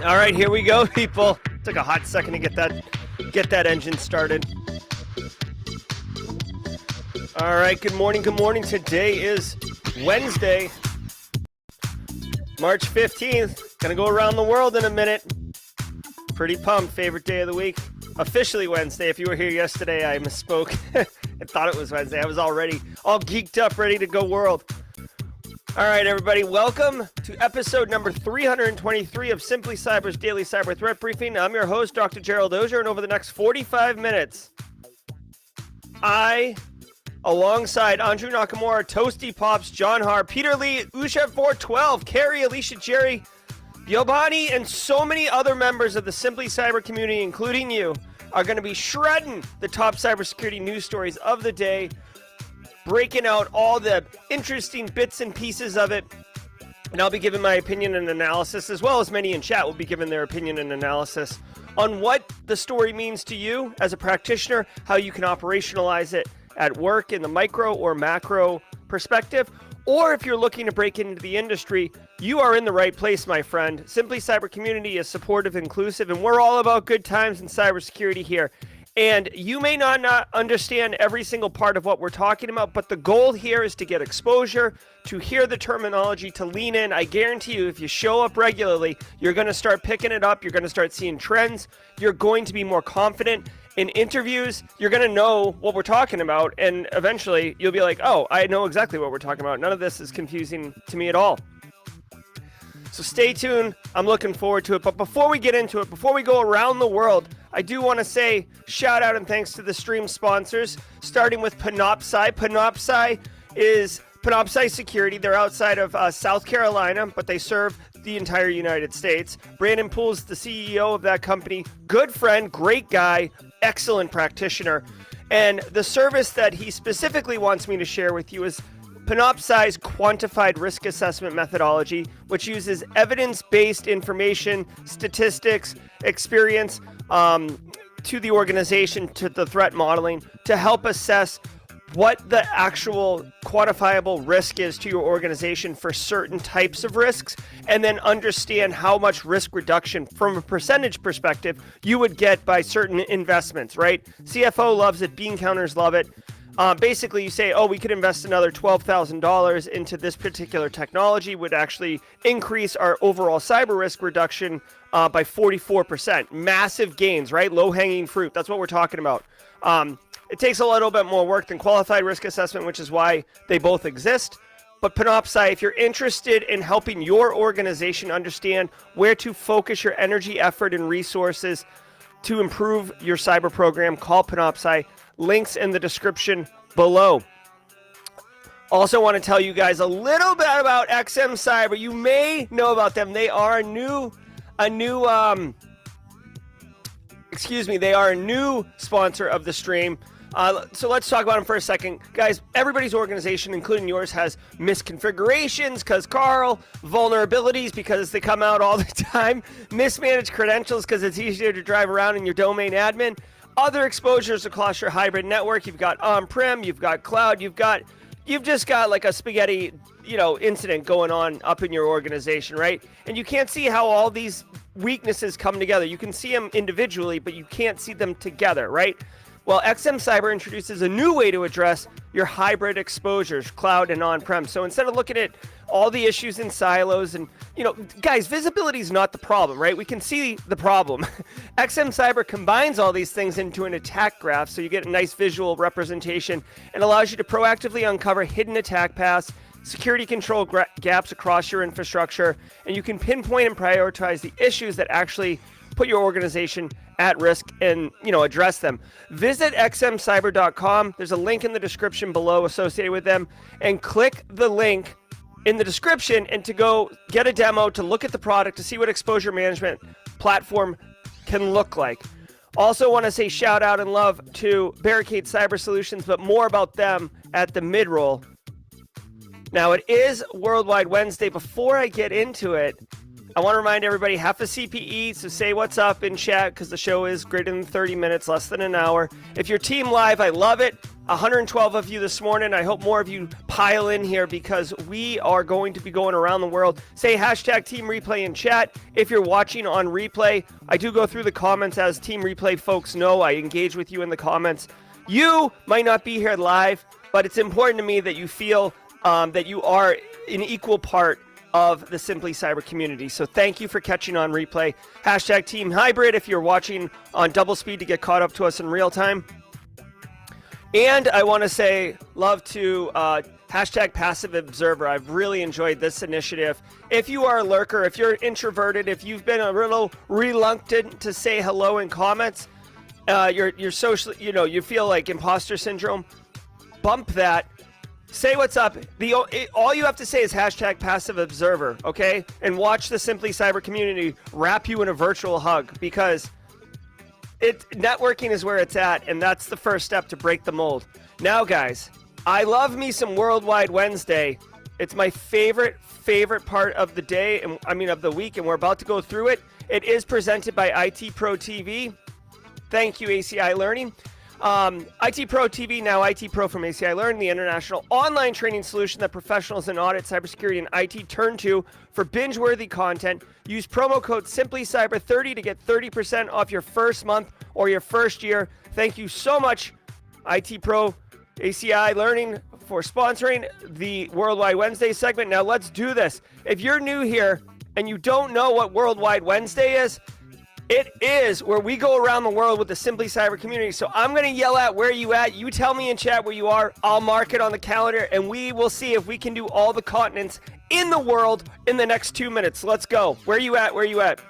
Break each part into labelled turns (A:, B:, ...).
A: All right, here we go, people. Took a hot second to get that engine started. All right, good morning. Today is Wednesday, March 15th. Gonna go around the world in a minute. Pretty pumped. Favorite day of the week. Officially Wednesday. If you were here yesterday, I misspoke. I thought it was Wednesday. I was already all geeked up, ready to go world. All right, everybody. Welcome to episode number 323 of Simply Cyber's Daily Cyber Threat Briefing. I'm your host, Dr. Gerald Auger, and over the next 45 minutes, alongside Andrew Nakamura, Toasty Pops, John Har, Peter Lee, Usha412, Carrie, Alicia, Jerry, Yobani, and so many other members of the Simply Cyber community, including you, are going to be shredding the top cybersecurity news stories of the day, breaking out all the interesting bits and pieces of it. And I'll be giving my opinion and analysis, as well as many in chat will be giving their opinion and analysis on what the story means to you as a practitioner, how you can operationalize it at work in the micro or macro perspective, or if you're looking to break into the industry, you are in the right place, my friend. Simply Cyber community is supportive, inclusive, and we're all about good times in cybersecurity here. And you may not understand every single part of what we're talking about, but the goal here is to get exposure, to hear the terminology, to lean in. I guarantee you, if you show up regularly, you're going to start picking it up. You're going to start seeing trends. You're going to be more confident in interviews. You're going to know what we're talking about. And eventually, you'll be like, oh, I know exactly what we're talking about. None of this is confusing to me at all. So stay tuned. I'm looking forward to it. But before we get into it, before we go around the world, I do want to say shout out and thanks to the stream sponsors, starting with Panoptcy. Panoptcy is Panoptcy Security. They're outside of South Carolina, but they serve the entire United States. Brandon Poole's the CEO of that company. Good friend, great guy, excellent practitioner. And the service that he specifically wants me to share with you is Panoptcy's Quantified risk assessment methodology, which uses evidence-based information, statistics, experience to the organization, to the threat modeling, to help assess what the actual quantifiable risk is to your organization for certain types of risks, and then understand how much risk reduction from a percentage perspective you would get by certain investments, right? CFO loves it, bean counters love it. Basically, you say, oh, we could invest another $12,000 into this particular technology, would actually increase our overall cyber risk reduction by 44%. Massive gains, right? Low-hanging fruit. That's what we're talking about. It takes a little bit more work than qualified risk assessment, which is why they both exist. But Panoptcy, if you're interested in helping your organization understand where to focus your energy, effort, and resources to improve your cyber program, call Panoptcy. Links in the description below. Also want to tell you guys a little bit about XM Cyber. You may know about them. They are a new sponsor of the stream. So let's talk about them for a second. Guys, everybody's organization, including yours, has misconfigurations because Carl, vulnerabilities because they come out all the time, mismanaged credentials because it's easier to drive around in your domain admin, other exposures across your hybrid network. You've got on-prem, you've got cloud, you've just got like a spaghetti, incident going on up in your organization, right? And you can't see how all these weaknesses come together. You can see them individually, but you can't see them together, right? Well, XM Cyber introduces a new way to address your hybrid exposures, cloud and on-prem. So instead of looking at all the issues in silos and, guys, visibility is not the problem, right? We can see the problem. XM Cyber combines all these things into an attack graph so you get a nice visual representation and allows you to proactively uncover hidden attack paths, security control gaps across your infrastructure, and you can pinpoint and prioritize the issues that actually put your organization at risk and, address them. Visit xmcyber.com. There's a link in the description below associated with them, and click the link in the description and to go get a demo, to look at the product, to see what exposure management platform can look like. Also want to say shout out and love to Barricade Cyber Solutions, but more about them at the mid-roll. Now, it is Worldwide Wednesday. Before I get into it, I want to remind everybody, half a CPE, so say what's up in chat because the show is greater than 30 minutes, less than an hour. If you're team live, I love it. 112 of you this morning. I hope more of you pile in here because we are going to be going around the world. Say hashtag Team Replay in chat. If you're watching on replay, I do go through the comments as Team Replay folks know. I engage with you in the comments. You might not be here live, but it's important to me that you feel that you are an equal part of the Simply Cyber community. So thank you for catching on replay. Hashtag Team Hybrid if you're watching on double speed to get caught up to us in real time. And I want to say love to hashtag Passive Observer. I've really enjoyed this initiative. If you are a lurker, if you're introverted, if you've been a little reluctant to say hello in comments, you're socially, you feel like imposter syndrome, bump that. Say what's up. All you have to say is hashtag Passive Observer, okay? And watch the Simply Cyber community wrap you in a virtual hug because networking is where it's at, and that's the first step to break the mold. Now, guys, I love me some Worldwide Wednesday. It's my favorite part of the day, of the week, and we're about to go through it. It is presented by IT Pro TV. Thank you, ACI Learning. IT Pro TV, now IT Pro from ACI Learn, the international online training solution that professionals in audit, cybersecurity, and IT turn to for binge-worthy content. Use promo code SimplyCyber30 to get 30% off your first month or your first year. Thank you so much, IT Pro, ACI Learning, for sponsoring the Worldwide Wednesday segment. Now let's do this. If you're new here and you don't know what Worldwide Wednesday is, it is where we go around the world with the Simply Cyber community. So I'm going to yell at where you at. You tell me in chat where you are. I'll mark it on the calendar, and we will see if we can do all the continents in the world in the next 2 minutes. Let's go. Where you at? Where you at?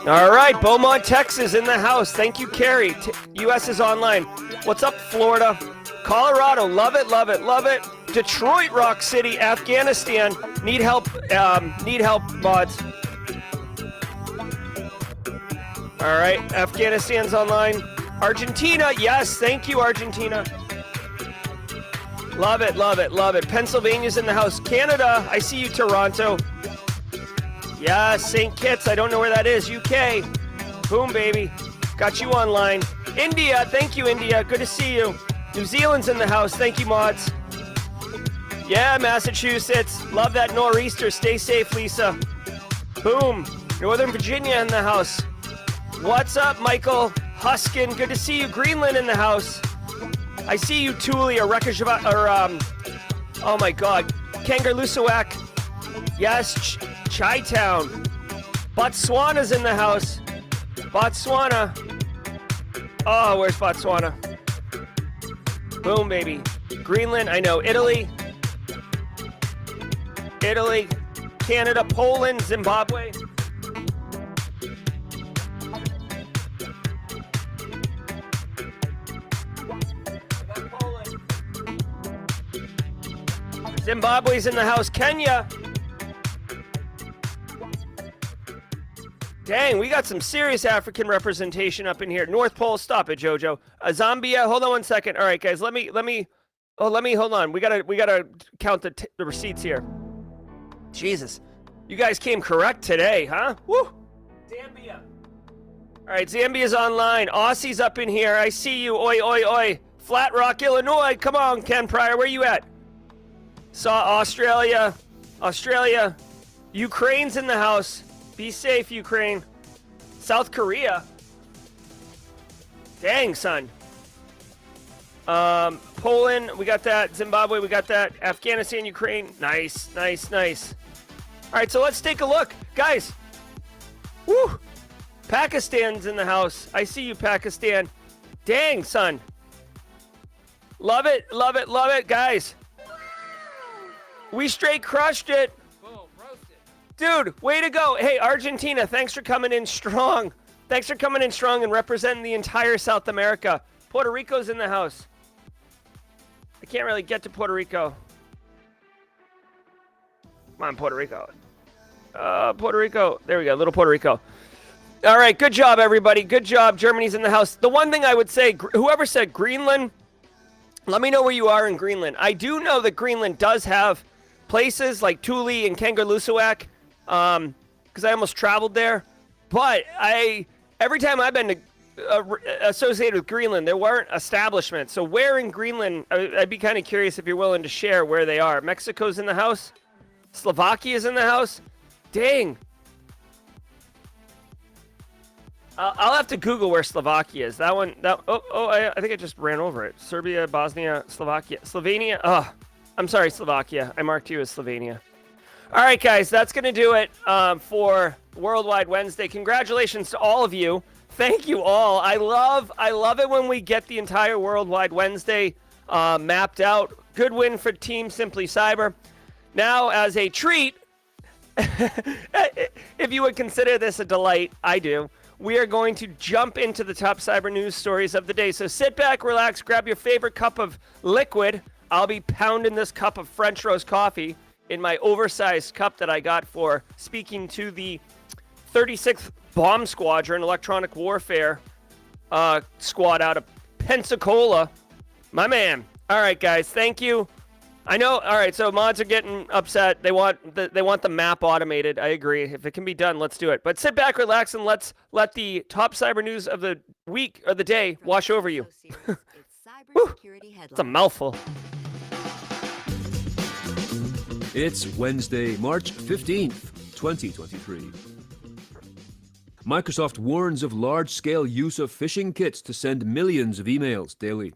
A: All right. Beaumont, Texas in the house. Thank you, Carrie. U.S. is online. What's up, Florida? Colorado. Love it, love it, love it. Detroit, Rock City, Afghanistan. Need help, mods. All right, Afghanistan's online. Argentina, yes, thank you, Argentina. Love it, love it, love it. Pennsylvania's in the house. Canada, I see you, Toronto. Yes, St. Kitts, I don't know where that is. UK, boom, baby. Got you online. India, thank you, India. Good to see you. New Zealand's in the house. Thank you, mods. Yeah, Massachusetts. Love that nor'easter. Stay safe, Lisa. Boom. Northern Virginia in the house. What's up, Michael Huskin? Good to see you. Greenland in the house. I see you, Thule, or oh my God. Kangarlussuaq. Yes, Chi-Town. Botswana's in the house. Botswana. Oh, where's Botswana? Boom, baby. Greenland, I know. Italy, Canada, Poland, Zimbabwe. Zimbabwe's in the house. Kenya. Dang, we got some serious African representation up in here. North Pole, stop it, Jojo. Zambia, hold on 1 second. All right, guys, let me hold on. We gotta count the receipts here. Jesus, you guys came correct today, huh? Woo! Zambia. All right, Zambia's online. Aussie's up in here. I see you. Oi, oi, oi. Flat Rock, Illinois. Come on, Ken Pryor. Where you at? Saw Australia. Ukraine's in the house. Be safe, Ukraine. South Korea. Dang, son. Poland, we got that. Zimbabwe, we got that. Afghanistan, Ukraine. Nice. All right, so let's take a look. Guys, woo! Pakistan's in the house. I see you, Pakistan. Dang, son. Love it, guys. We straight crushed it.
B: Boom, roasted.
A: Dude, way to go. Hey, Argentina, thanks for coming in strong. Thanks for coming in strong and representing the entire South America. Puerto Rico's in the house. I can't really get to Puerto Rico. Come on, Puerto Rico. Puerto Rico. There we go, little Puerto Rico. All right, good job, everybody. Good job. Germany's in the house. The one thing I would say, whoever said Greenland, let me know where you are in Greenland. I do know that Greenland does have places like Thule and Kangerlussuaq, because I almost traveled there. But every time I've been associated with Greenland, there weren't establishments. So where in Greenland, I'd be kind of curious if you're willing to share where they are. Mexico's in the house? Slovakia's in the house? Dang. I'll have to Google where Slovakia is. I think I just ran over it. Serbia, Bosnia, Slovakia, Slovenia. Oh, I'm sorry, Slovakia. I marked you as Slovenia. All right, guys, that's going to do it for Worldwide Wednesday. Congratulations to all of you. Thank you all. I love it when we get the entire Worldwide Wednesday mapped out. Good win for Team Simply Cyber. Now, as a treat, if you would consider this a delight, I do. We are going to jump into the top cyber news stories of the day. So sit back, relax, grab your favorite cup of liquid. I'll be pounding this cup of French roast coffee in my oversized cup that I got for speaking to the 36th Bomb Squadron Electronic Warfare squad out of Pensacola. My man. All right, guys, thank you. I know. All right, so mods are getting upset. They want the map automated. I agree. If it can be done, let's do it. But sit back, relax, and let's let the top cyber news of the week or the day wash over you. It's a mouthful.
B: It's Wednesday, March 15th, 2023. Microsoft warns of large-scale use of phishing kits to send millions of emails daily.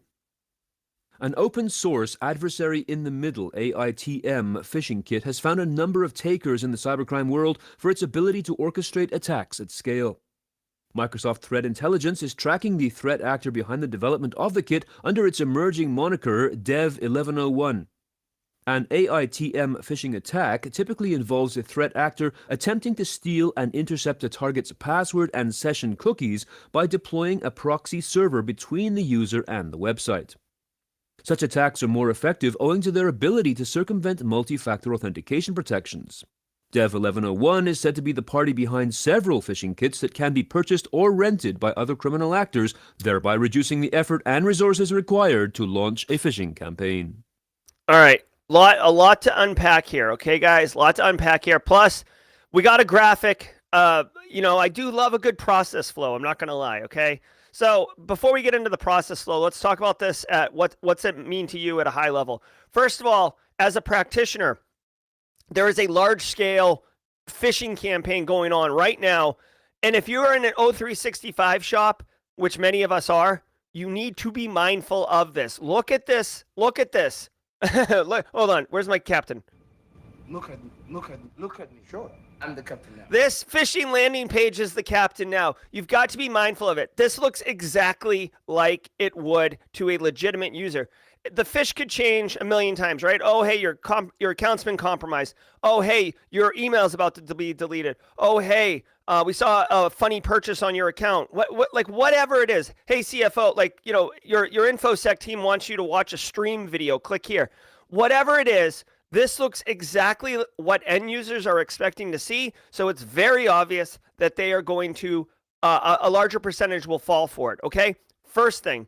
B: An open-source adversary-in-the-middle AITM phishing kit has found a number of takers in the cybercrime world for its ability to orchestrate attacks at scale. Microsoft Threat Intelligence is tracking the threat actor behind the development of the kit under its emerging moniker Dev 1101. An AITM phishing attack typically involves a threat actor attempting to steal and intercept a target's password and session cookies by deploying a proxy server between the user and the website. Such attacks are more effective owing to their ability to circumvent multi-factor authentication protections. Dev 1101 is said to be the party behind several phishing kits that can be purchased or rented by other criminal actors, thereby reducing the effort and resources required to launch a phishing campaign.
A: All right. A lot to unpack here, okay, guys? A lot to unpack here. Plus, we got a graphic. I do love a good process flow. I'm not going to lie, okay? So before we get into the process flow, let's talk about this at what's it mean to you at a high level. First of all, as a practitioner, there is a large-scale phishing campaign going on right now. And if you're in an O365 shop, which many of us are, you need to be mindful of this. Look at this. Look at this. Look, hold on. Where's my captain?
C: Look at me. Sure. I'm the captain now.
A: This phishing landing page is the captain now. You've got to be mindful of it. This looks exactly like it would to a legitimate user. The fish could change a million times, right? Oh, hey, your account's been compromised. Oh, hey, your email's about to be deleted. Oh, hey, we saw a funny purchase on your account. Whatever it is. Hey, CFO, your InfoSec team wants you to watch a stream video. Click here. Whatever it is, this looks exactly what end users are expecting to see. So it's very obvious that they are going to, a larger percentage will fall for it. Okay. First thing.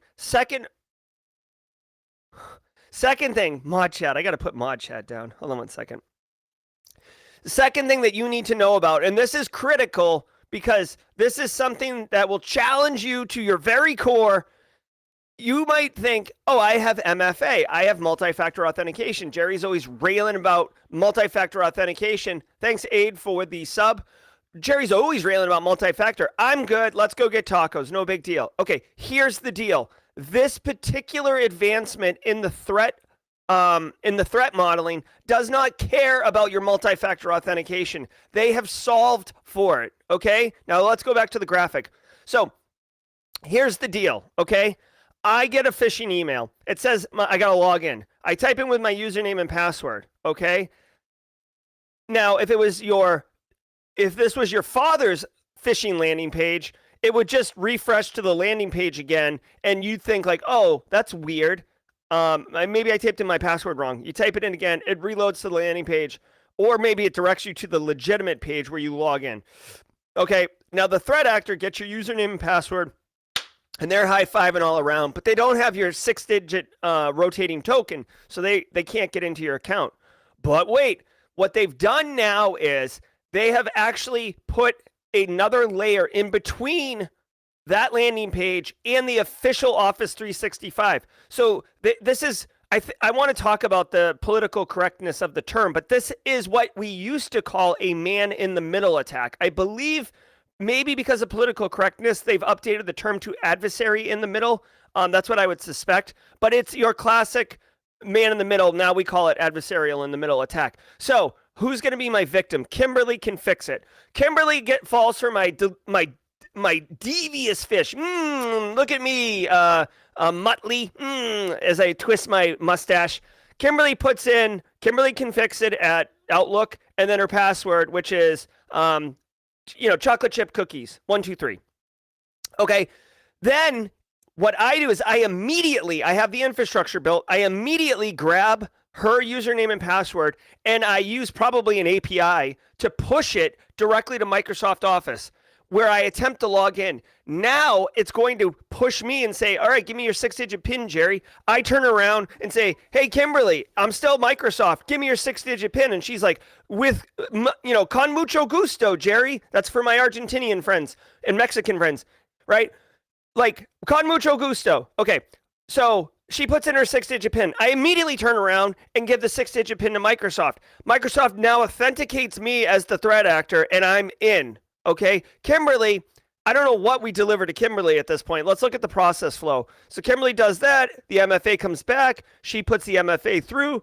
A: Second thing, mod chat. I got to put mod chat down. Hold on one second. The second thing that you need to know about, and this is critical because this is something that will challenge you to your very core. You might think, oh, I have MFA. I have multi-factor authentication. Jerry's always railing about multi-factor authentication. Thanks, Aid, for the sub. Jerry's always railing about multi-factor. I'm good. Let's go get tacos. No big deal. Okay, here's the deal. This particular advancement in the threat modeling does not care about your multi-factor authentication. They have solved for it. Okay, now let's go back to the graphic. So here's the deal. Okay. I get a phishing email. It says I got to log in. I type in with my username and password. Okay. Now, if this was your father's phishing landing page, it would just refresh to the landing page again, and you'd think like, oh, that's weird. Maybe I typed in my password wrong. You type it in again, it reloads to the landing page, or maybe it directs you to the legitimate page where you log in. Okay. Now the threat actor gets your username and password, and they're high-fiving all around, but they don't have your 6-digit rotating token, so they can't get into your account. But wait, what they've done now is they have actually put another layer in between that landing page and the official Office 365. So this is, I want to talk about the political correctness of the term, but this is what we used to call a man-in-the-middle attack. I believe maybe because of political correctness, they've updated the term to adversary in the middle. That's what I would suspect. But it's your classic man in the middle. Now we call it adversarial in the middle attack. So who's going to be my victim? Kimberly can fix it. Kimberly falls for my devious fish. Look at me, Muttley, as I twist my mustache. Kimberly can fix it at Outlook, and then her password, which is, chocolate chip cookies, 1, 2, 3. Okay, then what I do is I have the infrastructure built. I immediately grab her username and password, and I use probably an API to push it directly to Microsoft Office, where I attempt to log in. Now it's going to push me and say, all right, give me your 6-digit PIN, Jerry. I turn around and say, hey, Kimberly, I'm still Microsoft. Give me your 6-digit PIN. And she's like, con mucho gusto, Jerry. That's for my Argentinian friends and Mexican friends, right? Like, con mucho gusto. Okay, so she puts in her 6-digit PIN. I immediately turn around and give the 6-digit PIN to Microsoft. Microsoft now authenticates me as the threat actor, and I'm in. Okay, Kimberly, I don't know what we deliver to Kimberly at this point. Let's look at the process flow. So Kimberly does that. The MFA comes back. She puts the MFA through.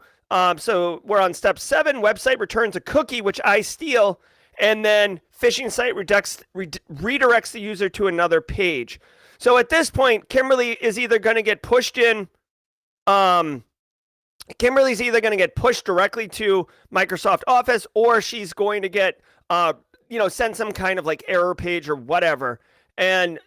A: So we're on step 7. Website returns a cookie, which I steal. And then phishing site redirects the user to another page. So at this point, Kimberly is either going to get pushed in. Kimberly's either going to get pushed directly to Microsoft Office, or she's going to get send some kind of like error page or whatever, and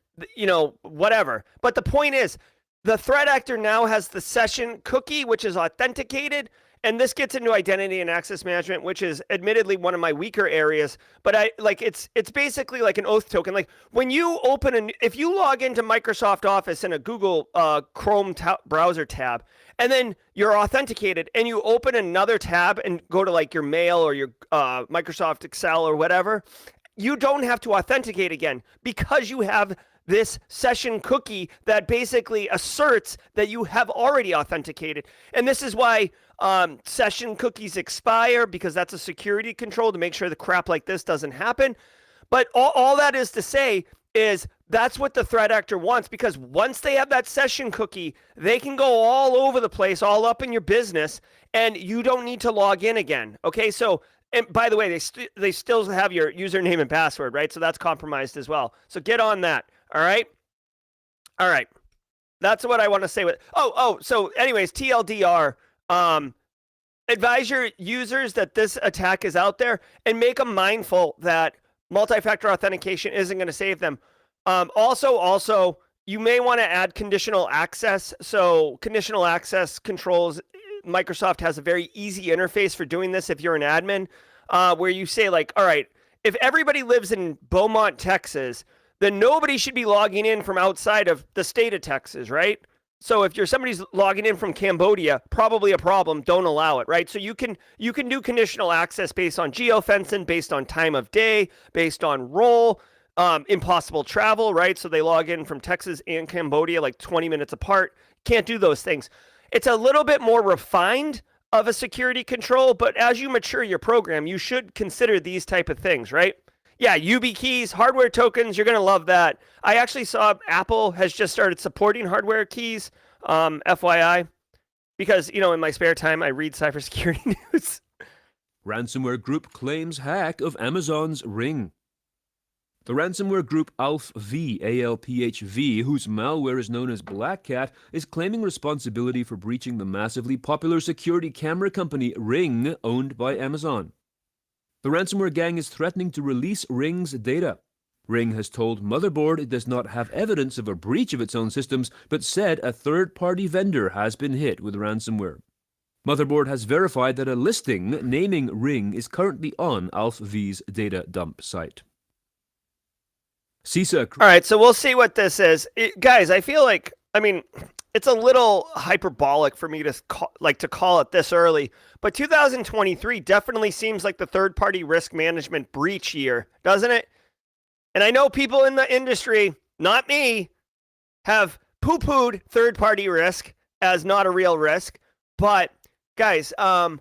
A: whatever. But the point is, the threat actor now has the session cookie, which is authenticated, and this gets into identity and access management, which is admittedly one of my weaker areas. But it's basically like an oath token. Like when you if you log into Microsoft Office in a Google Chrome browser tab, and then you're authenticated, and you open another tab and go to like your mail or your Microsoft Excel or whatever, you don't have to authenticate again because you have this session cookie that basically asserts that you have already authenticated. And this is why session cookies expire, because that's a security control to make sure the crap like this doesn't happen. But all that is to say is that's what the threat actor wants, because once they have that session cookie, they can go all over the place, all up in your business, and you don't need to log in again. Okay, so, and by the way, they still have your username and password, right? So that's compromised as well. So get on that. All right. That's what I want to say with. So anyways, TLDR. Advise your users that this attack is out there, and make them mindful that multi-factor authentication isn't going to save them. Also, you may want to add conditional access. So conditional access controls, Microsoft has a very easy interface for doing this if you're an admin, where you say like, all right, if everybody lives in Beaumont, Texas, then nobody should be logging in from outside of the state of Texas, right? So if somebody's logging in from Cambodia, probably a problem, don't allow it, right? So you can do conditional access based on geofencing, based on time of day, based on role, impossible travel, right? So they log in from Texas and Cambodia like 20 minutes apart. Can't do those things. It's a little bit more refined of a security control, but as you mature your program, you should consider these type of things, right? Yeah, YubiKeys, hardware tokens, you're going to love that. I actually saw Apple has just started supporting hardware keys, FYI, because, in my spare time, I read cybersecurity news.
B: Ransomware group claims hack of Amazon's Ring. The ransomware group ALPHV, ALPHV, whose malware is known as Black Cat, is claiming responsibility for breaching the massively popular security camera company Ring, owned by Amazon. The ransomware gang is threatening to release Ring's data. Ring has told Motherboard it does not have evidence of a breach of its own systems, but said a third-party vendor has been hit with ransomware. Motherboard has verified that a listing naming Ring is currently on ALPHV's data dump site. CISA.
A: All right, so we'll see what this is. Guys, I feel like, it's a little hyperbolic for me to call it this early, but 2023 definitely seems like the third-party risk management breach year, doesn't it? And I know people in the industry, not me, have poo-pooed third-party risk as not a real risk. But guys, AT&T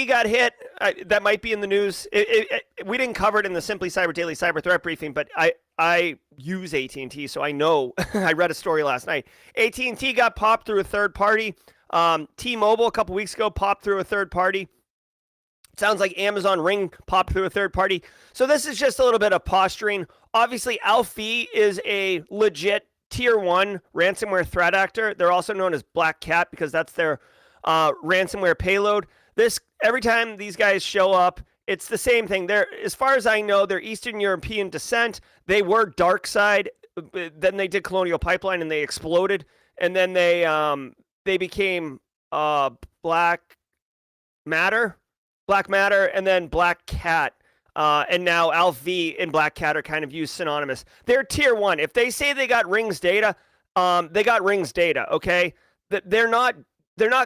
A: got hit. That might be in the news. We didn't cover it in the Simply Cyber Daily Cyber Threat Briefing, but I use AT&T, so I know. I read a story last night. AT&T got popped through a third party. T-Mobile a couple weeks ago popped through a third party. It sounds like Amazon Ring popped through a third party. So this is just a little bit of posturing. Obviously, Alfie is a legit Tier 1 ransomware threat actor. They're also known as Black Cat because that's their ransomware payload. Every time these guys show up, it's the same thing. As far as I know, they're Eastern European descent. They were dark side. Then they did Colonial Pipeline and they exploded. And then they became Black Matter, and then Black Cat. And now Alfie and Black Cat are kind of used synonymous. They're Tier 1. If they say they got Rings data, they got Rings data, okay? They're not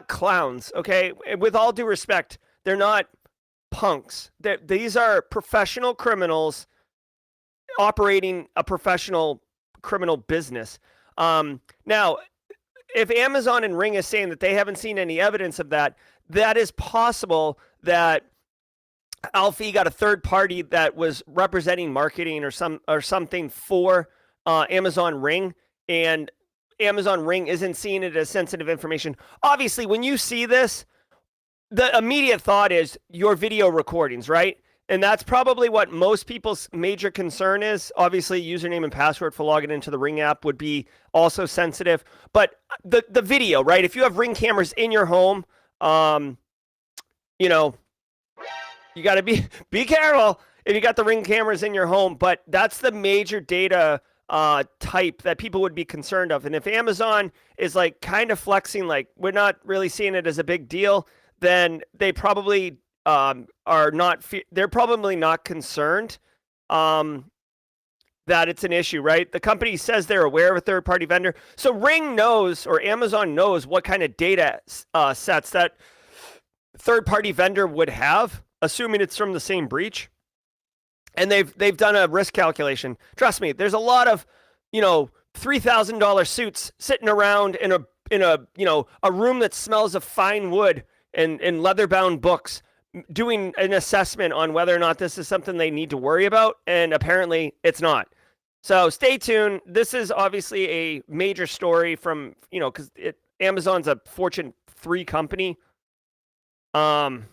A: clowns, okay? With all due respect, they're not punks. These are professional criminals operating a professional criminal business. Now, if Amazon and Ring is saying that they haven't seen any evidence of that, that is possible that Alfie got a third party that was representing marketing or something for Amazon Ring, and Amazon Ring isn't seeing it as sensitive information. Obviously, when you see this, the immediate thought is your video recordings, right? And that's probably what most people's major concern is. Obviously, username and password for logging into the Ring app would be also sensitive. But the video, right? If you have Ring cameras in your home, you got to be careful if you got the Ring cameras in your home. But that's the major data type that people would be concerned of. And if Amazon is like kind of flexing, like we're not really seeing it as a big deal, then they probably are not. They're probably not concerned that it's an issue, right? The company says they're aware of a third-party vendor, so Ring knows or Amazon knows what kind of data sets that third-party vendor would have, assuming it's from the same breach. And they've done a risk calculation. Trust me, there's a lot of, $3,000 suits sitting around in a room that smells of fine wood and leather-bound books, doing an assessment on whether or not this is something they need to worry about, and apparently it's not. So stay tuned. This is obviously a major story from, because Amazon's a Fortune 3 company. So,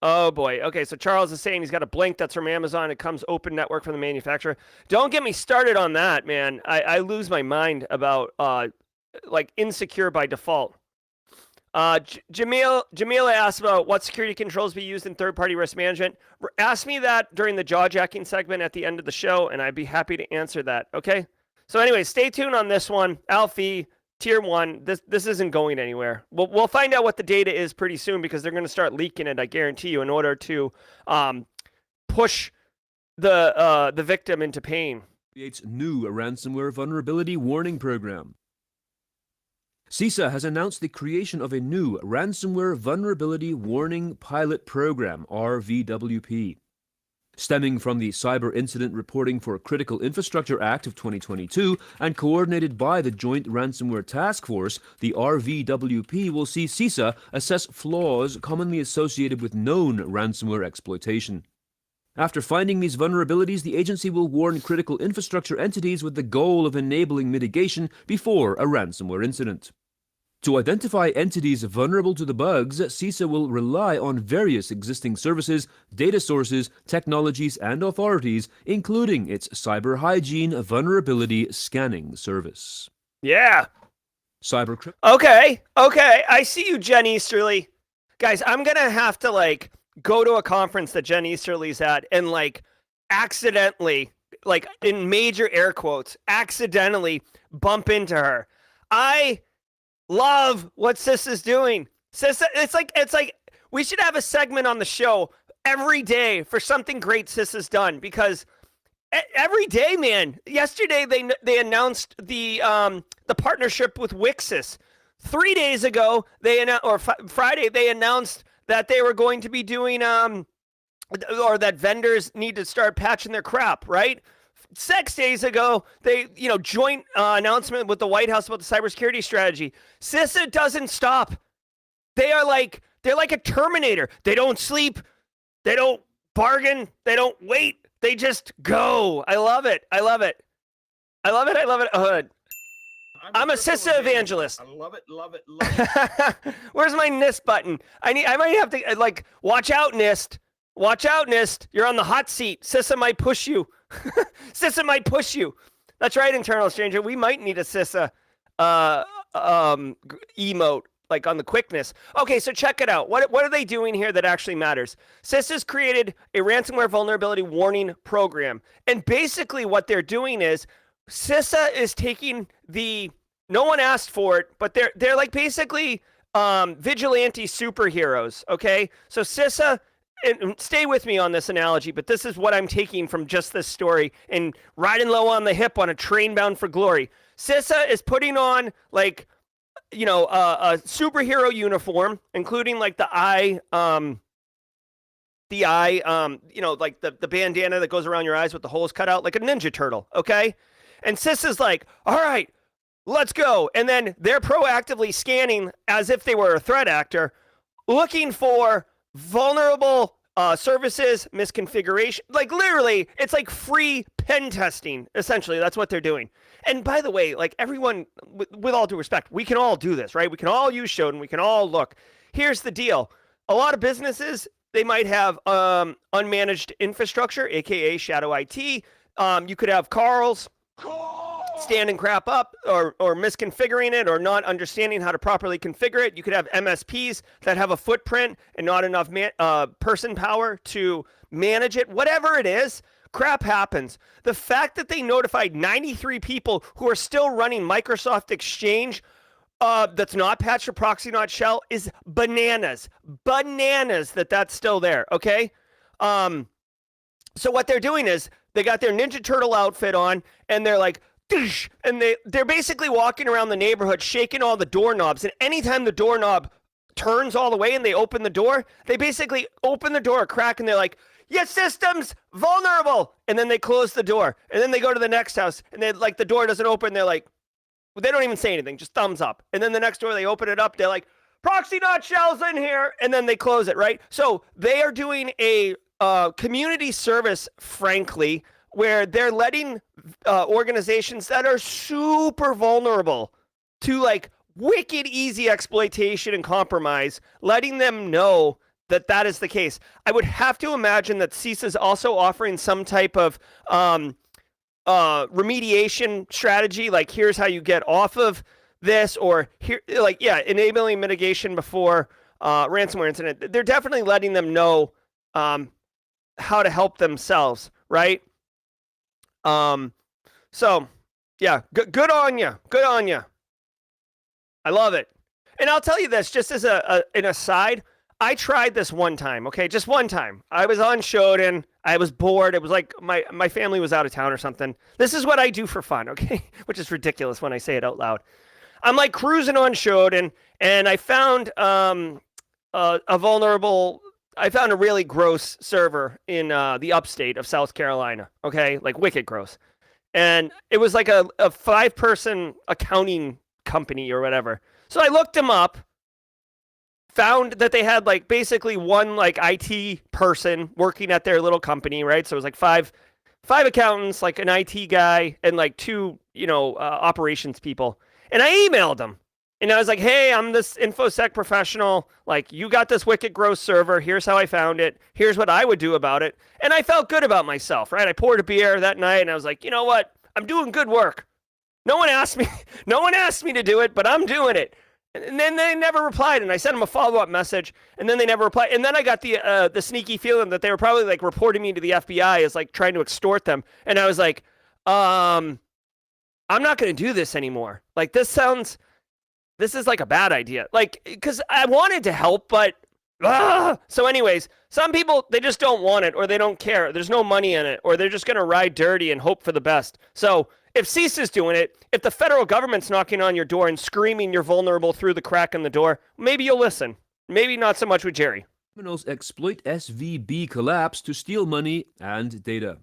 A: oh boy. Okay, so Charles is saying he's got a Blink that's from Amazon. It comes open network from the manufacturer. Don't get me started on that, man. I lose my mind about insecure by default. Jamila asked about what security controls be used in third-party risk management. Ask me that during the jaw-jacking segment at the end of the show, and I'd be happy to answer that, okay? So anyway, stay tuned on this one. Alfie, Tier 1, this isn't going anywhere. We'll find out what the data is pretty soon because they're going to start leaking it, I guarantee you, in order to push the victim into pain.
B: Creates new ransomware vulnerability warning program. CISA has announced the creation of a new Ransomware Vulnerability Warning Pilot Program, RVWP. Stemming from the Cyber Incident Reporting for Critical Infrastructure Act of 2022 and coordinated by the Joint Ransomware Task Force, the RVWP will see CISA assess flaws commonly associated with known ransomware exploitation. After finding these vulnerabilities, the agency will warn critical infrastructure entities with the goal of enabling mitigation before a ransomware incident. To identify entities vulnerable to the bugs, CISA will rely on various existing services, data sources, technologies, and authorities, including its Cyber Hygiene Vulnerability Scanning Service.
A: Yeah.
B: Cyber.
A: Okay. I see you, Jen Easterly. Guys, I'm going to have to, go to a conference that Jen Easterly's at and, accidentally, in major air quotes, accidentally bump into her. I love what CIS is doing. CIS, it's like we should have a segment on the show every day for something great CIS has done, because Every day, man. Yesterday they announced the partnership with Wixis. 3 days ago Friday they announced that they were going to be doing or that vendors need to start patching their crap, right? 6 days ago, they, joint announcement with the White House about the cybersecurity strategy. CISA doesn't stop. They're like a Terminator. They don't sleep. They don't bargain. They don't wait. They just go. I love it. I love it. I love it. I love it. I'm a CISA evangelist.
C: I love it, love it, love it.
A: Where's my NIST button? I might have to watch out, NIST. Watch out, NIST. You're on the hot seat. CISA might push you. CISA might push you. That's right, Internal Stranger. We might need a CISA emote, like on the quickness. Okay, so check it out. What are they doing here that actually matters? CISA's created a ransomware vulnerability warning program. And basically what they're doing is CISA is taking no one asked for it, but they're like basically vigilante superheroes, okay? So CISA, and stay with me on this analogy, but this is what I'm taking from just this story and riding low on the hip on a train bound for glory. CISA is putting on a superhero uniform, including like the bandana that goes around your eyes with the holes cut out, like a Ninja Turtle, okay? And CISA's like, all right, let's go. And then they're proactively scanning as if they were a threat actor, looking for vulnerable services, misconfiguration. Like literally, it's like free pen testing, essentially. That's what they're doing. And by the way, like everyone, with all due respect, we can all do this, right? We can all use Shodan. We can all look. Here's the deal. A lot of businesses, they might have unmanaged infrastructure, aka shadow IT. You could have Carl's standing crap up or misconfiguring it or not understanding how to properly configure it. You could have MSPs that have a footprint and not enough person power to manage it. Whatever it is, crap happens. The fact that they notified 93 people who are still running Microsoft Exchange that's not patched to proxy, not shell, is bananas. Bananas that's still there, okay? So what they're doing is they got their Ninja Turtle outfit on, and they're like, and they're basically walking around the neighborhood shaking all the doorknobs, and anytime the doorknob turns all the way and they open the door, they basically open the door a crack, and they're like, your system's vulnerable, and then they close the door, and then they go to the next house, and they the door doesn't open, they're like, they don't even say anything, just thumbs up, and then the next door they open it up, they're like, proxy not shells in here, and then they close it, right? So they are doing a community service, frankly, where they're letting organizations that are super vulnerable to like wicked easy exploitation and compromise, letting them know that is the case. I would have to imagine that CISA is also offering some type of remediation strategy, like here's how you get off of this, or here, enabling mitigation before ransomware incident. They're definitely letting them know how to help themselves, right? So yeah, good on you. Good on you. I love it. And I'll tell you this, just as an aside, I tried this one time, okay? Just one time. I was on Shodan. I was bored. It was like my family was out of town or something. This is what I do for fun, okay? Which is ridiculous when I say it out loud. I'm like cruising on Shodan, and I found a really gross server in the upstate of South Carolina, okay? Like wicked gross. And it was like a 5-person accounting company or whatever. So I looked them up, found that they had like basically one like IT person working at their little company, right? So it was like five accountants, like an IT guy, and like 2, operations people. And I emailed them. And I was like, hey, I'm this InfoSec professional. Like, you got this wicked gross server. Here's how I found it. Here's what I would do about it. And I felt good about myself, right? I poured a beer that night, and I was like, you know what? I'm doing good work. No one asked me to do it, but I'm doing it. And then they never replied, and I sent them a follow-up message, and then they never replied. And then I got the sneaky feeling that they were probably like reporting me to the FBI as like trying to extort them. And I was like, I'm not going to do this anymore. Like, this is like a bad idea. Like, because I wanted to help, but So anyways, some people, they just don't want it, or they don't care. There's no money in it, or they're just going to ride dirty and hope for the best. So if SIS is doing it, if the federal government's knocking on your door and screaming you're vulnerable through the crack in the door, maybe you'll listen. Maybe not so much with Jerry.
B: Criminals exploit SVB collapse to steal money and data.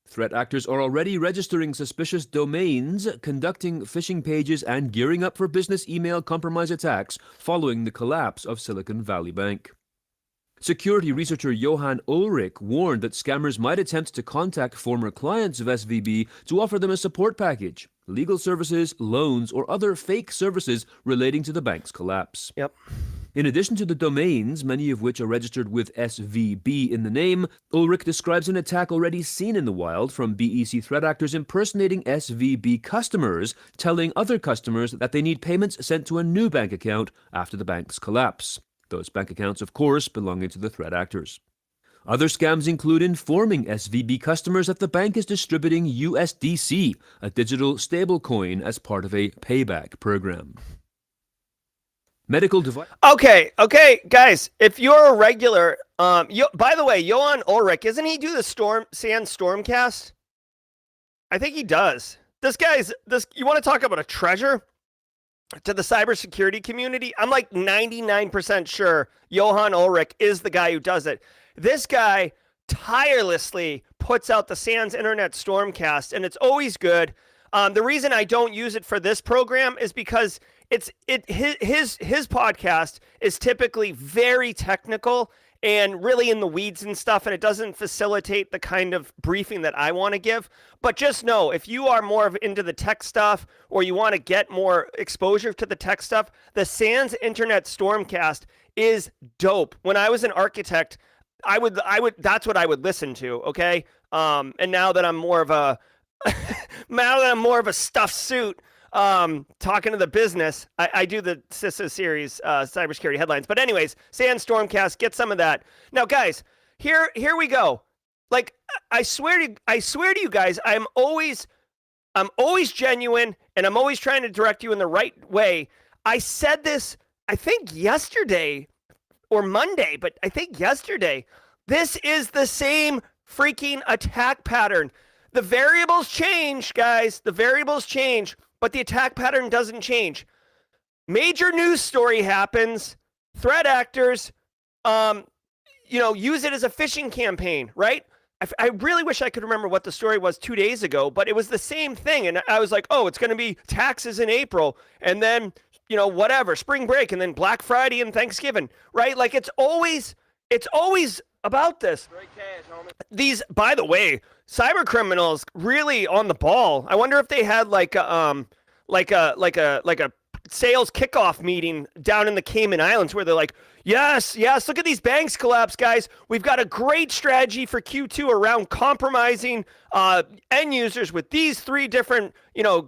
B: Threat actors are already registering suspicious domains, conducting phishing pages, and gearing up for business email compromise attacks following the collapse of Silicon Valley Bank. Security researcher Johan Ulrich warned that scammers might attempt to contact former clients of SVB to offer them a support package, legal services, loans, or other fake services relating to the bank's collapse.
A: Yep.
B: In addition to the domains, many of which are registered with SVB in the name, Ulrich describes an attack already seen in the wild from BEC threat actors impersonating SVB customers, telling other customers that they need payments sent to a new bank account after the bank's collapse. Those bank accounts, of course, belonging to the threat actors. Other scams include informing SVB customers that the bank is distributing USDC, a digital stablecoin, as part of a payback program. Medical device.
A: Okay, guys. If you're a regular, by the way, Johan Ulrich, isn't he do the Sandstormcast? I think he does. This. You want to talk about a treasure to the cybersecurity community? I'm like 99% sure Johan Ulrich is the guy who does it. This guy tirelessly puts out the Sands Internet Stormcast, and it's always good. The reason I don't use it for this program is because his podcast is typically very technical and really in the weeds and stuff, and it doesn't facilitate the kind of briefing that I want to give. But just know, if you are more into the tech stuff, or you want to get more exposure to the tech stuff, the Sands Internet Stormcast is dope. When I was an architect, I would that's what I would listen to. Okay. And now that I'm more of a stuffed suit, talking to the business, I do the SIS series, cybersecurity headlines. But anyways, Sandstormcast, get some of that. Now, guys, here we go. Like, I swear to you guys, I'm always genuine, and I'm always trying to direct you in the right way. I said this, I think yesterday or Monday, but I think yesterday. This is the same freaking attack pattern. The variables change, guys. The variables change, but the attack pattern doesn't change. Major news story happens. Threat actors, use it as a phishing campaign, right? I really wish I could remember what the story was 2 days ago, but it was the same thing. And I was like, oh, it's going to be taxes in April, and then, whatever, spring break, and then Black Friday and Thanksgiving, right? Like, it's always about this. These, by the way, cyber criminals really on the ball. I wonder if they had like a sales kickoff meeting down in the Cayman Islands where they're like, yes, look at these banks collapse, guys. We've got a great strategy for Q2 around compromising end users with these 3 different,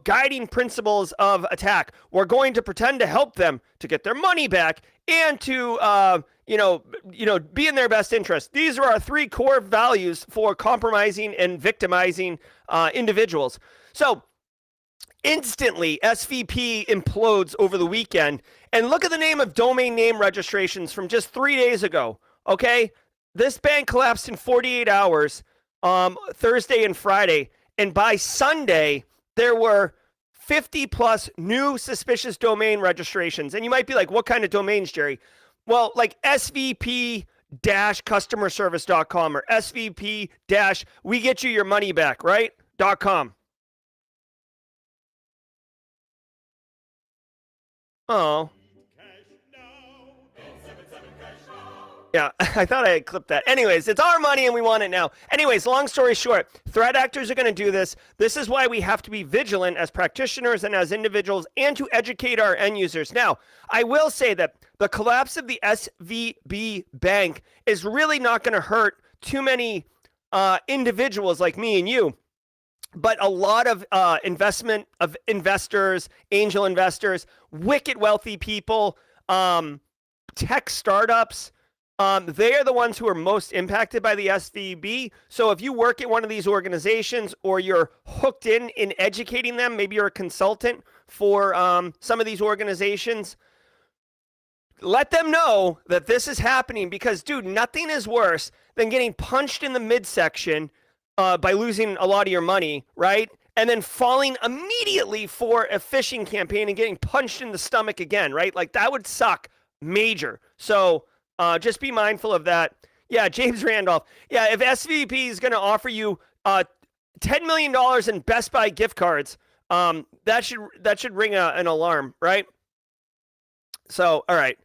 A: guiding principles of attack. We're going to pretend to help them to get their money back and to, be in their best interest. These are our 3 core values for compromising and victimizing individuals. So instantly, SVP implodes over the weekend. And look at the name of domain name registrations from just 3 days ago. Okay? This bank collapsed in 48 hours, Thursday and Friday. And by Sunday, there were 50 plus new suspicious domain registrations. And you might be like, what kind of domains, Jerry? Well, like svp-customerservice.com or svp-we get you your money back, right? .com. Oh. Yeah, I thought I had clipped that. Anyways, it's our money and we want it now. Anyways, long story short, threat actors are going to do this. This is why we have to be vigilant as practitioners and as individuals and to educate our end users. Now, I will say that the collapse of the SVB bank is really not going to hurt too many individuals like me and you. But a lot of investors, angel investors, wicked wealthy people, tech startups, they are the ones who are most impacted by the SVB. So if you work at one of these organizations or you're hooked in educating them, maybe you're a consultant for some of these organizations, let them know that this is happening because, dude, nothing is worse than getting punched in the midsection by losing a lot of your money, right? And then falling immediately for a phishing campaign and getting punched in the stomach again, right? Like, that would suck major. So just be mindful of that. Yeah, James Randolph. Yeah, if SVP is going to offer you $10 million in Best Buy gift cards, that should ring an alarm, right? So, all right,